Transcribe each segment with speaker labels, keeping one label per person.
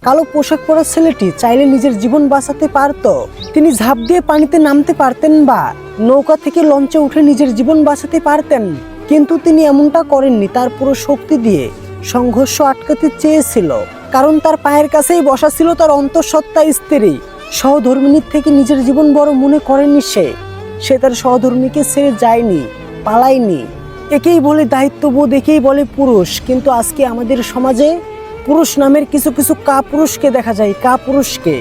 Speaker 1: কালো পোশাক পরা ছেলেটি চাইলে নিজের জীবন বাঁচাতে পারত। তিনি ঝাঁপ দিয়ে পানিতে নামতে পারতেন বা নৌকা থেকে লঞ্চে উঠে নিজের জীবন বাঁচাতে পারতেন, কিন্তু তিনি এমনটা করেননি। তার পুরো শক্তি দিয়ে সংঘর্ষ আটকাতে চেয়েছিল, কারণ তার পায়ের কাছেই বসা ছিল তার অন্তঃসত্ত্বা স্ত্রী। সহধর্মিনীর থেকে নিজের জীবন বড় মনে করেনি সে তার সহধর্মীকে ছেড়ে যায়নি, পালায়নি। একেই বলে দায়িত্ববোধ, একেই বলে পুরুষ। কিন্তু আজকে আমাদের সমাজে পুরুষ নামের কিছু কিছু কাপুরুষকে দেখা যায়, কাপুরুষকে,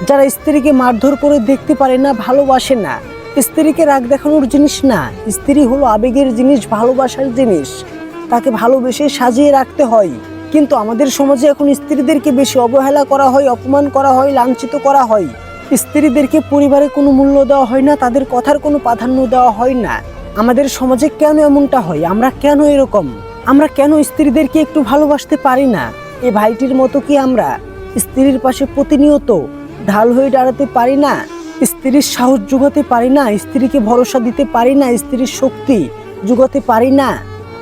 Speaker 1: যারা স্ত্রীকে মারধর করে দেখতে পারে না, ভালোবাসে না। স্ত্রীকে রাগ দেখানোর জিনিস না, স্ত্রী হলো আবেগের জিনিস, ভালোবাসার জিনিস। তাকে ভালোবেসে সাজিয়ে রাখতে হয়। কিন্তু আমাদের সমাজে এখন স্ত্রীদেরকে বেশি অবহেলা করা হয়, অপমান করা হয়, লাঞ্ছিত করা হয়। স্ত্রীদেরকে পরিবারে কোনো মূল্য দেওয়া হয় না, তাদের কথার কোনো প্রাধান্য দেওয়া হয় না। আমাদের সমাজে কেন এমনটা হয়? আমরা কেন এরকম? আমরা কেন স্ত্রীদেরকে একটু ভালোবাসতে পারি না? এই ভাইটির মতো কি আমরা স্ত্রীর পাশে প্রতিনিয়ত ঢাল হয়ে দাঁড়াতে পারি না? স্ত্রীর সাহস জোগাতে পারি না? স্ত্রীকে ভরসা দিতে পারি না? স্ত্রীর শক্তি জোগাতে পারি না?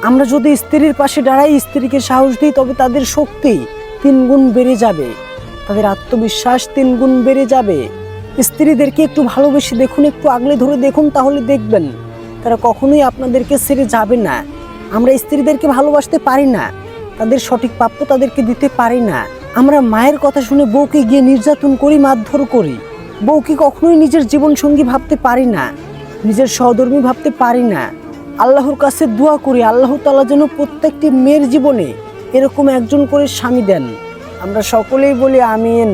Speaker 1: আমরা যদি স্ত্রীর পাশে দাঁড়াই, স্ত্রীকে সাহস দিই, তবে তাদের শক্তি 3 গুণ বেড়ে যাবে, তাদের আত্মবিশ্বাস 3 গুণ বেড়ে যাবে। স্ত্রীদেরকে একটু ভালোবেসে দেখুন, একটু আগলে ধরে দেখুন, তাহলে দেখবেন তারা কখনোই আপনাদেরকে ছেড়ে যাবে না। আমরা স্ত্রীদেরকে ভালোবাসতে পারি না, তাদের সঠিক প্রাপ্য তাদেরকে দিতে পারি না। আমরা মায়ের কথা শুনে বউকে গিয়ে নির্যাতন করি, মারধর করি। বউকে কখনোই নিজের জীবনসঙ্গী ভাবতে পারি না, নিজের সহধর্মী ভাবতে পারি না। আল্লাহর কাছে দোয়া করি, আল্লাহ তাআলা যেন প্রত্যেকটি মেয়ের জীবনে এরকম একজন করে স্বামী দেন। আমরা সকলেই বলি আমিন।